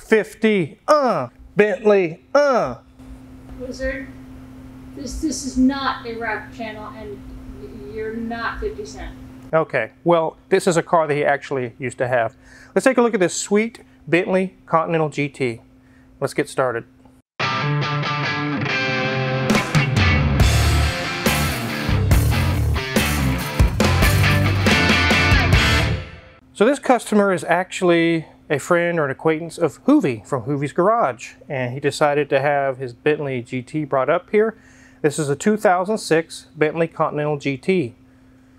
50, Bentley, Wizard, this is not a rap channel, and you're not 50 Cent. Okay, well, this is a car that he actually used to have. Let's take a look at this sweet Bentley Continental GT. Let's get started. So this customer is actually a friend or an acquaintance of Hoovie from Hoovie's Garage, and he decided to have his Bentley GT brought up here. This is a 2006 Bentley Continental GT.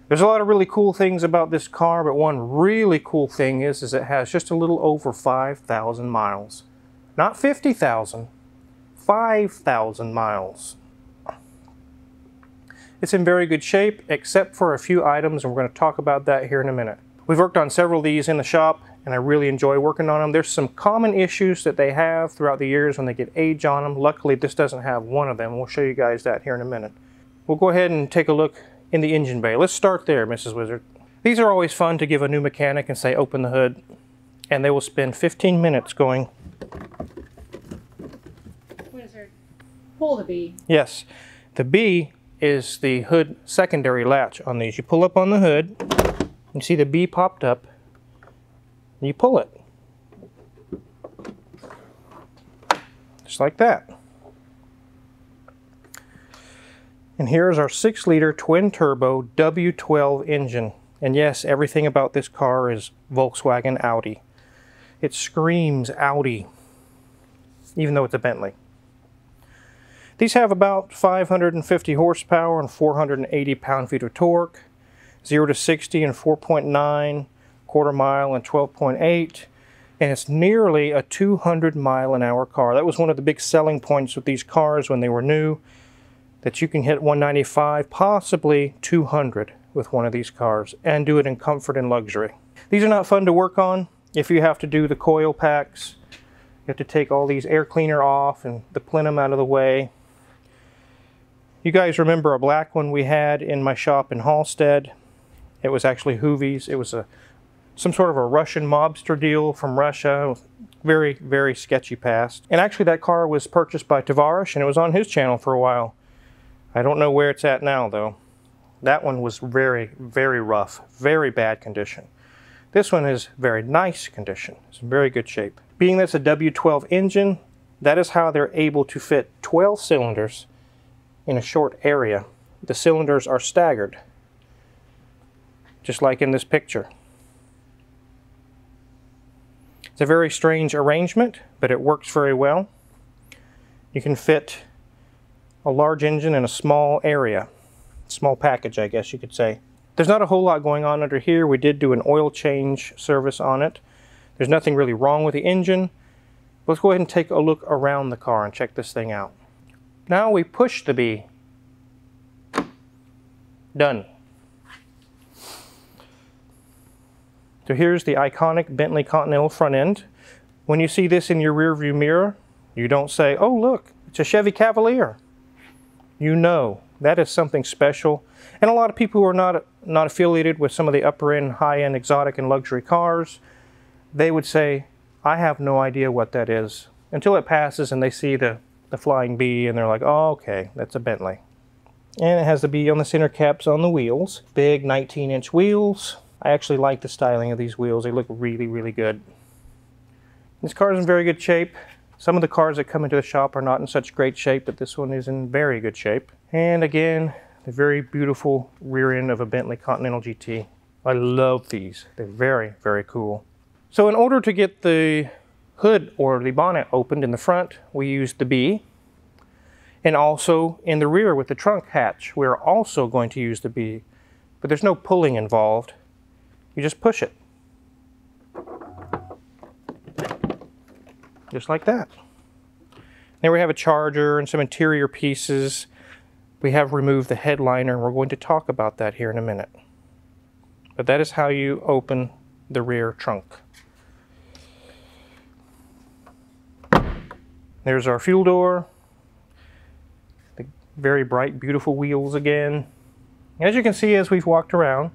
There's a lot of really cool things about this car, but one really cool thing is it has just a little over 5,000 miles. Not 50,000, 5,000 miles. It's in very good shape, except for a few items, and we're going to talk about that here in a minute. We've worked on several of these in the shop, and I really enjoy working on them. There's some common issues that they have throughout the years when they get age on them. Luckily, this doesn't have one of them. We'll show you guys that here in a minute. We'll go ahead and take a look in the engine bay. Let's start there, Mrs. Wizard. These are always fun to give a new mechanic and say, open the hood, and they will spend 15 minutes going. Wizard, pull the B. Yes, the B is the hood secondary latch on these. You pull up on the hood, you see the B popped up, and you pull it. Just like that. And here's our 6-liter twin-turbo W12 engine. And yes, everything about this car is Volkswagen Audi. It screams Audi, even though it's a Bentley. These have about 550 horsepower and 480 pound-feet of torque, 0 to 60 in 4.9, quarter mile in 12.8, and it's nearly a 200-mile-an-hour car. That was one of the big selling points with these cars when they were new, that you can hit 195, possibly 200 with one of these cars, and do it in comfort and luxury. These are not fun to work on. If you have to do the coil packs, you have to take all these air cleaner off and the plenum out of the way. You guys remember a black one we had in my shop in Halstead? It was actually Hoovie's. It was some sort of a Russian mobster deal from Russia. Very, very sketchy past. And actually that car was purchased by Tavares, and it was on his channel for a while. I don't know where it's at now though. That one was very, very rough, very bad condition. This one is very nice condition. It's in very good shape. Being that's a W12 engine, that is how they're able to fit 12 cylinders in a short area. The cylinders are staggered, just like in this picture. It's a very strange arrangement, but it works very well. You can fit a large engine in a small area, small package, I guess you could say. There's not a whole lot going on under here. We did do an oil change service on it. There's nothing really wrong with the engine. Let's go ahead and take a look around the car and check this thing out. Now we push the B. Done. So here's the iconic Bentley Continental front end. When you see this in your rear view mirror, you don't say, oh look, it's a Chevy Cavalier. You know that is something special. And a lot of people who are not affiliated with some of the upper end, high end, exotic and luxury cars, they would say, I have no idea what that is, until it passes and they see the flying B and they're like, oh okay, that's a Bentley. And it has the B on the center caps on the wheels. Big 19-inch wheels. I actually like the styling of these wheels. They look really, really good. This car is in very good shape. Some of the cars that come into the shop are not in such great shape, but this one is in very good shape. And again, the very beautiful rear end of a Bentley Continental GT. I love these. They're very, very cool. So in order to get the hood or the bonnet opened in the front, we used the B. And also in the rear with the trunk hatch, we're also going to use the B. But there's no pulling involved. You just push it. Just like that. There we have a charger and some interior pieces. We have removed the headliner, and we're going to talk about that here in a minute. But that is how you open the rear trunk. There's our fuel door. The very bright, beautiful wheels again. As you can see as we've walked around,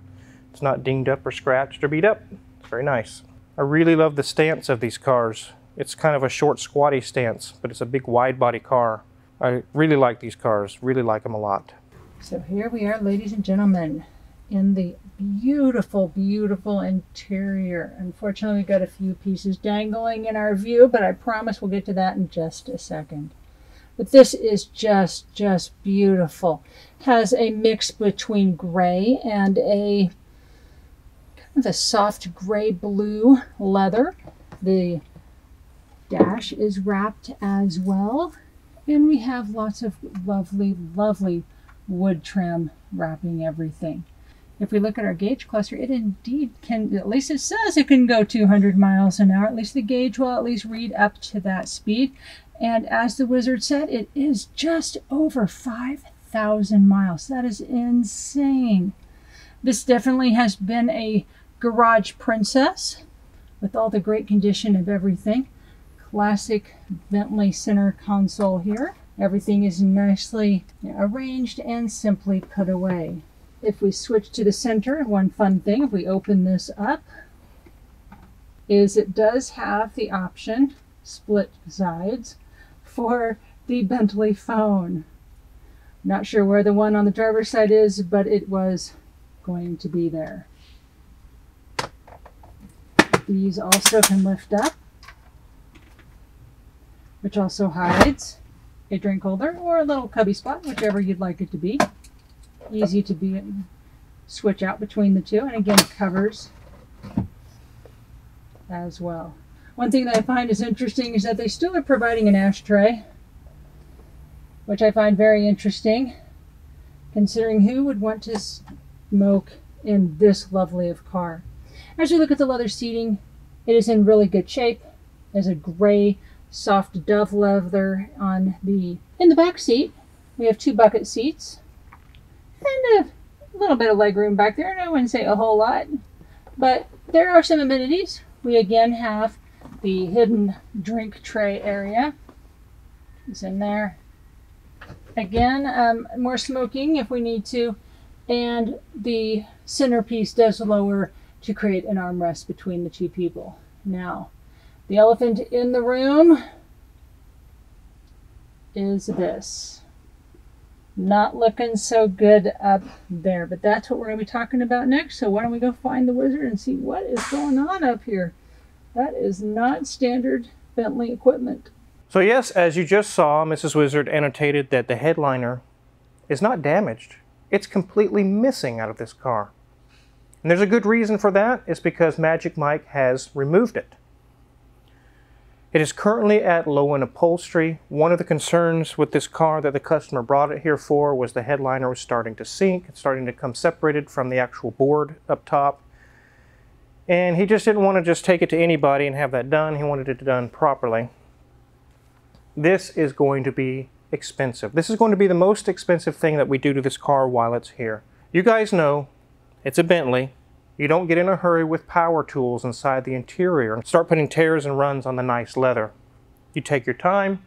it's not dinged up or scratched or beat up. It's very nice. I really love the stance of these cars. It's kind of a short squatty stance, but it's a big wide body car. I really like these cars, really like them a lot. So here we are, ladies and gentlemen, in the beautiful, beautiful interior. Unfortunately, we got a few pieces dangling in our view, but I promise we'll get to that in just a second. But this is just beautiful. Has a mix between gray and a kind of a soft gray blue leather. The dash is wrapped as well. And we have lots of lovely, lovely wood trim wrapping everything. If we look at our gauge cluster, it indeed can, at least it says it can go 200 miles an hour. At least the gauge will at least read up to that speed. And as the wizard said, it is just over 5,000 miles. That is insane. This definitely has been a garage princess with all the great condition of everything. Classic Bentley center console here. Everything is nicely arranged and simply put away. If we switch to the center, one fun thing, if we open this up, is it does have the option, split sides, for the Bentley phone. Not sure where the one on the driver's side is, but it was going to be there. These also can lift up, which also hides a drink holder or a little cubby spot, whichever you'd like it to be. Easy to switch out between the two, and again, covers as well. One thing that I find is interesting is that they still are providing an ashtray, which I find very interesting, considering who would want to smoke in this lovely of car. As you look at the leather seating, it is in really good shape. There's a gray soft dove leather in the back seat. We have 2 bucket seats and a little bit of leg room back there. And I wouldn't say a whole lot, but there are some amenities. We again have the hidden drink tray area. It's in there. Again, more smoking if we need to, and the centerpiece does lower to create an armrest between the 2 people. Now, the elephant in the room is this. Not looking so good up there, but that's what we're going to be talking about next. So why don't we go find the wizard and see what is going on up here. That is not standard Bentley equipment. So yes, as you just saw, Mrs. Wizard annotated that the headliner is not damaged. It's completely missing out of this car. And there's a good reason for that. It's because Magic Mike has removed it. It is currently at low-end upholstery. One of the concerns with this car that the customer brought it here for was the headliner was starting to sink. It's starting to come separated from the actual board up top. And he just didn't want to just take it to anybody and have that done. He wanted it done properly. This is going to be expensive. This is going to be the most expensive thing that we do to this car while it's here. You guys know it's a Bentley. You don't get in a hurry with power tools inside the interior and start putting tears and runs on the nice leather. You take your time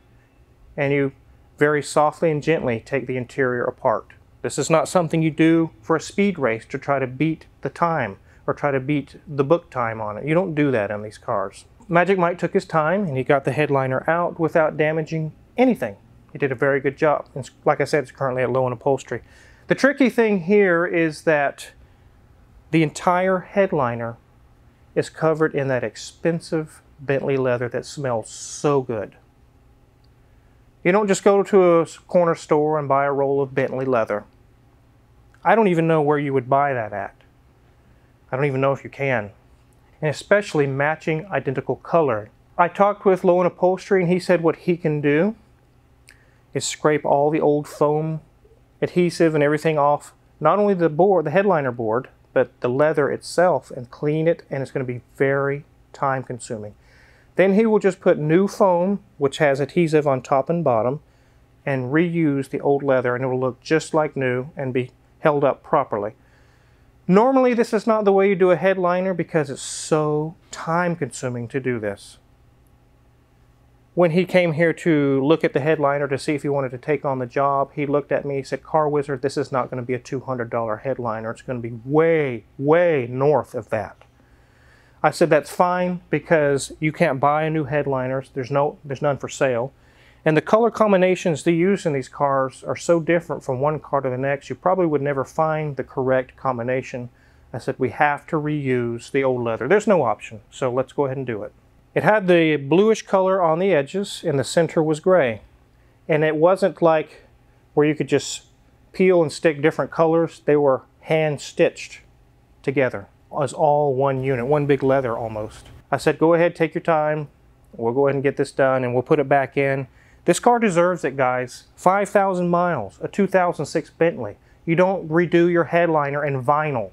and you very softly and gently take the interior apart. This is not something you do for a speed race to try to beat the time or try to beat the book time on it. You don't do that on these cars. Magic Mike took his time and he got the headliner out without damaging anything. He did a very good job. And like I said, it's currently at low-end upholstery. The tricky thing here is that the entire headliner is covered in that expensive Bentley leather that smells so good. You don't just go to a corner store and buy a roll of Bentley leather. I don't even know where you would buy that at. I don't even know if you can. And especially matching identical color. I talked with Low-End Upholstery and he said what he can do is scrape all the old foam adhesive and everything off, not only the board, the headliner board, but the leather itself, and clean it, and it's going to be very time consuming. Then he will just put new foam, which has adhesive on top and bottom, and reuse the old leather, and it will look just like new and be held up properly. Normally this is not the way you do a headliner because it's so time consuming to do this. When he came here to look at the headliner to see if he wanted to take on the job, he looked at me, he said, "Car Wizard, this is not going to be a $200 headliner. It's going to be way, way north of that." I said that's fine because you can't buy a new headliner. There's none for sale. And the color combinations they use in these cars are so different from one car to the next, you probably would never find the correct combination. I said we have to reuse the old leather. There's no option, so let's go ahead and do it. It had the bluish color on the edges and the center was gray. And it wasn't like where you could just peel and stick different colors. They were hand stitched together as all one unit, one big leather almost. I said go ahead, take your time. We'll go ahead and get this done and we'll put it back in. This car deserves it, guys. 5,000 miles, a 2006 Bentley. You don't redo your headliner in vinyl.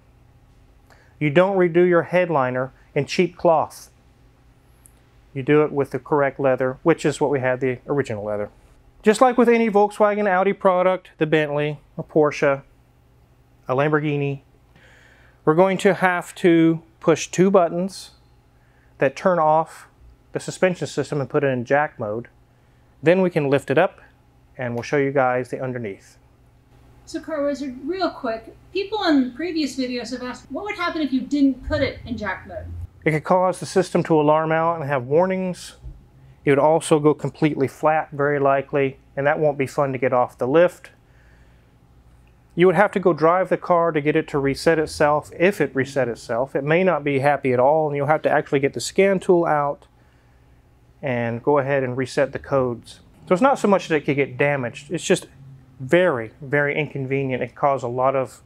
You don't redo your headliner in cheap cloth. You do it with the correct leather, which is what we had, the original leather. Just like with any Volkswagen, Audi product, the Bentley, a Porsche, a Lamborghini, we're going to have to push two buttons that turn off the suspension system and put it in jack mode. Then we can lift it up and we'll show you guys the underneath. So Car Wizard, real quick, people in previous videos have asked what would happen if you didn't put it in jack mode? It could cause the system to alarm out and have warnings. It would also go completely flat, very likely, and that won't be fun to get off the lift. You would have to go drive the car to get it to reset itself, if it reset itself. It may not be happy at all, and you'll have to actually get the scan tool out and go ahead and reset the codes. So it's not so much that it could get damaged, it's just very, very inconvenient. It can cause a lot of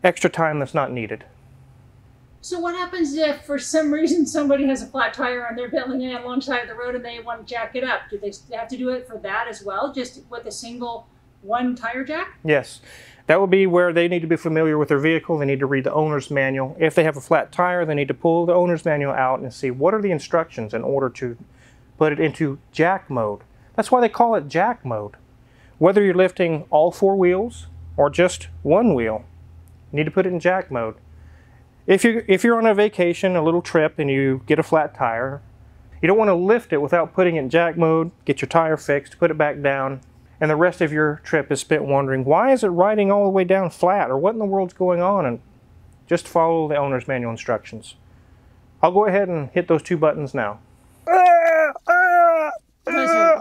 extra time that's not needed. So what happens if for some reason somebody has a flat tire on their Bentley alongside the road and they want to jack it up? Do they have to do it for that as well, just with a single one tire jack? Yes. That would be where they need to be familiar with their vehicle. They need to read the owner's manual. If they have a flat tire, they need to pull the owner's manual out and see what are the instructions in order to put it into jack mode. That's why they call it jack mode. Whether you're lifting all four wheels or just one wheel, you need to put it in jack mode. If you're on a vacation, a little trip, and you get a flat tire, you don't want to lift it without putting it in jack mode, get your tire fixed, put it back down, and the rest of your trip is spent wondering, why is it riding all the way down flat, or what in the world's going on? And just follow the owner's manual instructions. I'll go ahead and hit those two buttons now.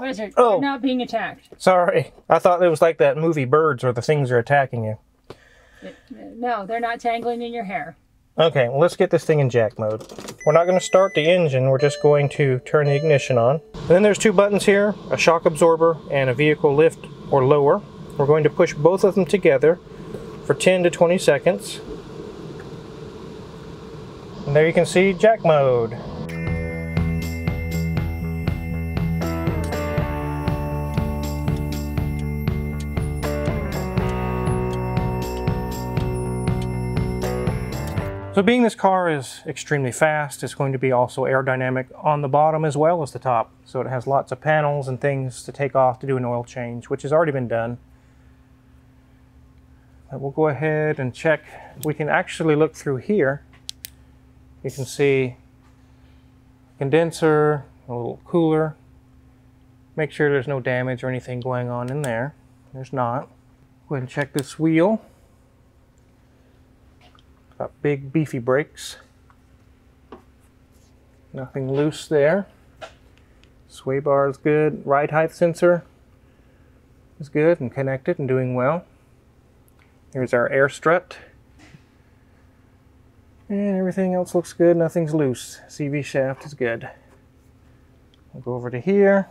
Wizard, oh, you're not being attacked. Sorry, I thought it was like that movie Birds where the things are attacking you. No, they're not tangling in your hair. Okay, well, let's get this thing in jack mode. We're not going to start the engine, we're just going to turn the ignition on. And then there's two buttons here, a shock absorber and a vehicle lift or lower. We're going to push both of them together for 10 to 20 seconds. And there you can see jack mode. So being this car is extremely fast, it's going to be also aerodynamic on the bottom as well as the top. So it has lots of panels and things to take off to do an oil change, which has already been done. But we'll go ahead and check. We can actually look through here. You can see condenser, a little cooler. Make sure there's no damage or anything going on in there. There's not. Go ahead and check this wheel. Got big beefy brakes. Nothing loose there. Sway bar is good. Ride height sensor is good and connected and doing well. Here's our air strut. And everything else looks good. Nothing's loose. CV shaft is good. We'll go over to here.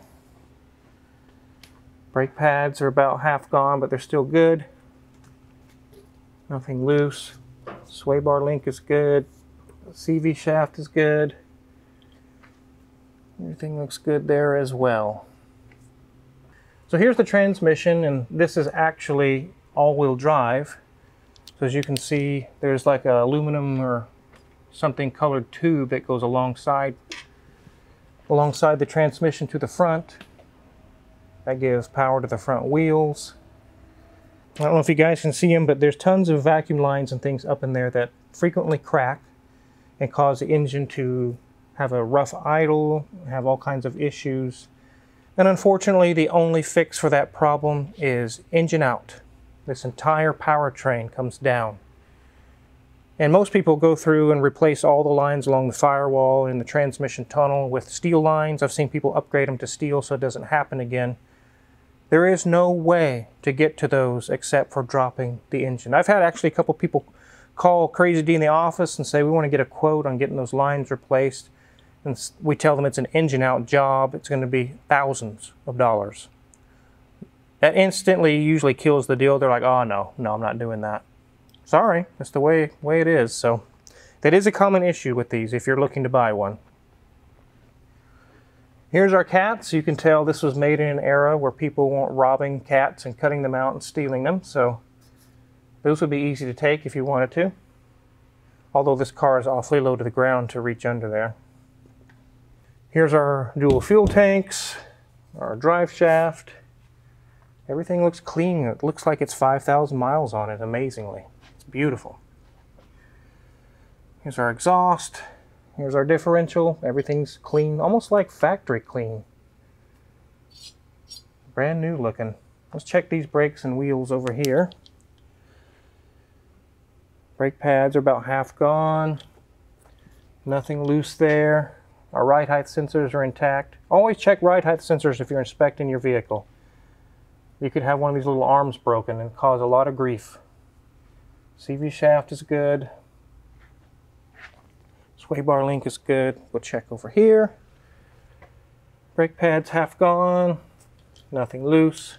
Brake pads are about half gone, but they're still good. Nothing loose. Sway bar link is good. CV shaft is good. Everything looks good there as well. So here's the transmission, and this is actually all-wheel drive. So as you can see, there's like a aluminum or something colored tube that goes alongside the transmission to the front. That gives power to the front wheels. I don't know if you guys can see them, but there's tons of vacuum lines and things up in there that frequently crack and cause the engine to have a rough idle, have all kinds of issues. And unfortunately, the only fix for that problem is engine out. This entire powertrain comes down. And most people go through and replace all the lines along the firewall in the transmission tunnel with steel lines. I've seen people upgrade them to steel so it doesn't happen again. There is no way to get to those except for dropping the engine. I've had actually a couple people call Crazy D in the office and say we want to get a quote on getting those lines replaced. And we tell them it's an engine out job. It's going to be thousands of dollars. That instantly usually kills the deal. They're like, oh no, I'm not doing that. Sorry, that's the way it is. So that is a common issue with these if you're looking to buy one. Here's our cats. You can tell this was made in an era where people weren't robbing cats and cutting them out and stealing them. So those would be easy to take if you wanted to. Although this car is awfully low to the ground to reach under there. Here's our dual fuel tanks, our drive shaft. Everything looks clean. It looks like it's 5,000 miles on it, amazingly. It's beautiful. Here's our exhaust. Here's our differential. Everything's clean, almost like factory clean. Brand new looking. Let's check these brakes and wheels over here. Brake pads are about half gone. Nothing loose there. Our ride height sensors are intact. Always check ride height sensors if you're inspecting your vehicle. You could have one of these little arms broken and cause a lot of grief. CV shaft is good. Sway bar link is good. We'll check over here. Brake pads half gone. Nothing loose.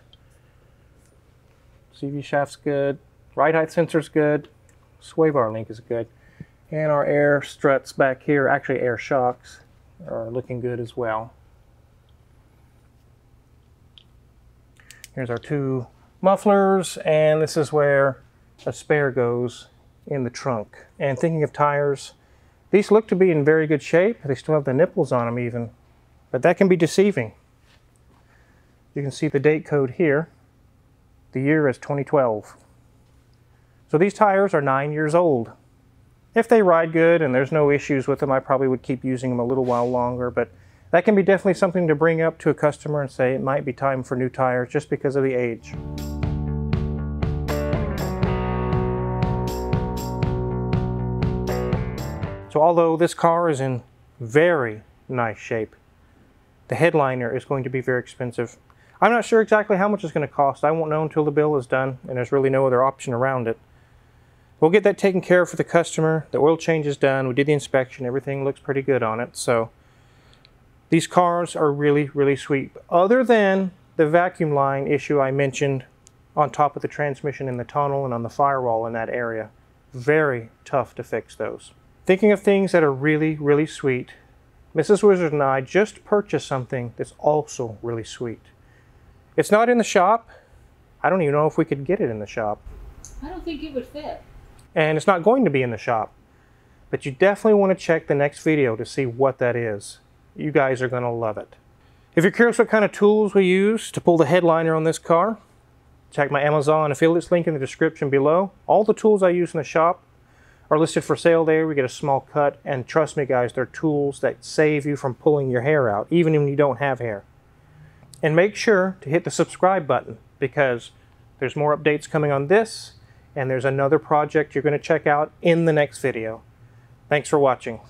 CV shaft's good. Ride height sensor's good. Sway bar link is good. And our air struts back here, actually air shocks, are looking good as well. Here's our two mufflers, and this is where a spare goes in the trunk. And thinking of tires, these look to be in very good shape. They still have the nipples on them even, but that can be deceiving. You can see the date code here. The year is 2012. So these tires are 9 years old. If they ride good and there's no issues with them, I probably would keep using them a little while longer, but that can be definitely something to bring up to a customer and say it might be time for new tires just because of the age. So although this car is in very nice shape, the headliner is going to be very expensive. I'm not sure exactly how much it's going to cost. I won't know until the bill is done and there's really no other option around it. We'll get that taken care of for the customer. The oil change is done. We did the inspection. Everything looks pretty good on it. So these cars are really, really sweet. Other than the vacuum line issue I mentioned on top of the transmission in the tunnel and on the firewall in that area. Very tough to fix those. Thinking of things that are really, really sweet, Mrs. Wizard and I just purchased something that's also really sweet. It's not in the shop. I don't even know if we could get it in the shop. I don't think it would fit. And it's not going to be in the shop. But you definitely want to check the next video to see what that is. You guys are going to love it. If you're curious what kind of tools we use to pull the headliner on this car, check my Amazon affiliates link in the description below. All the tools I use in the shop are listed for sale there. We get a small cut, and trust me guys, they're tools that save you from pulling your hair out, even when you don't have hair. And make sure to hit the subscribe button, because there's more updates coming on this, and there's another project you're going to check out in the next video. Thanks for watching.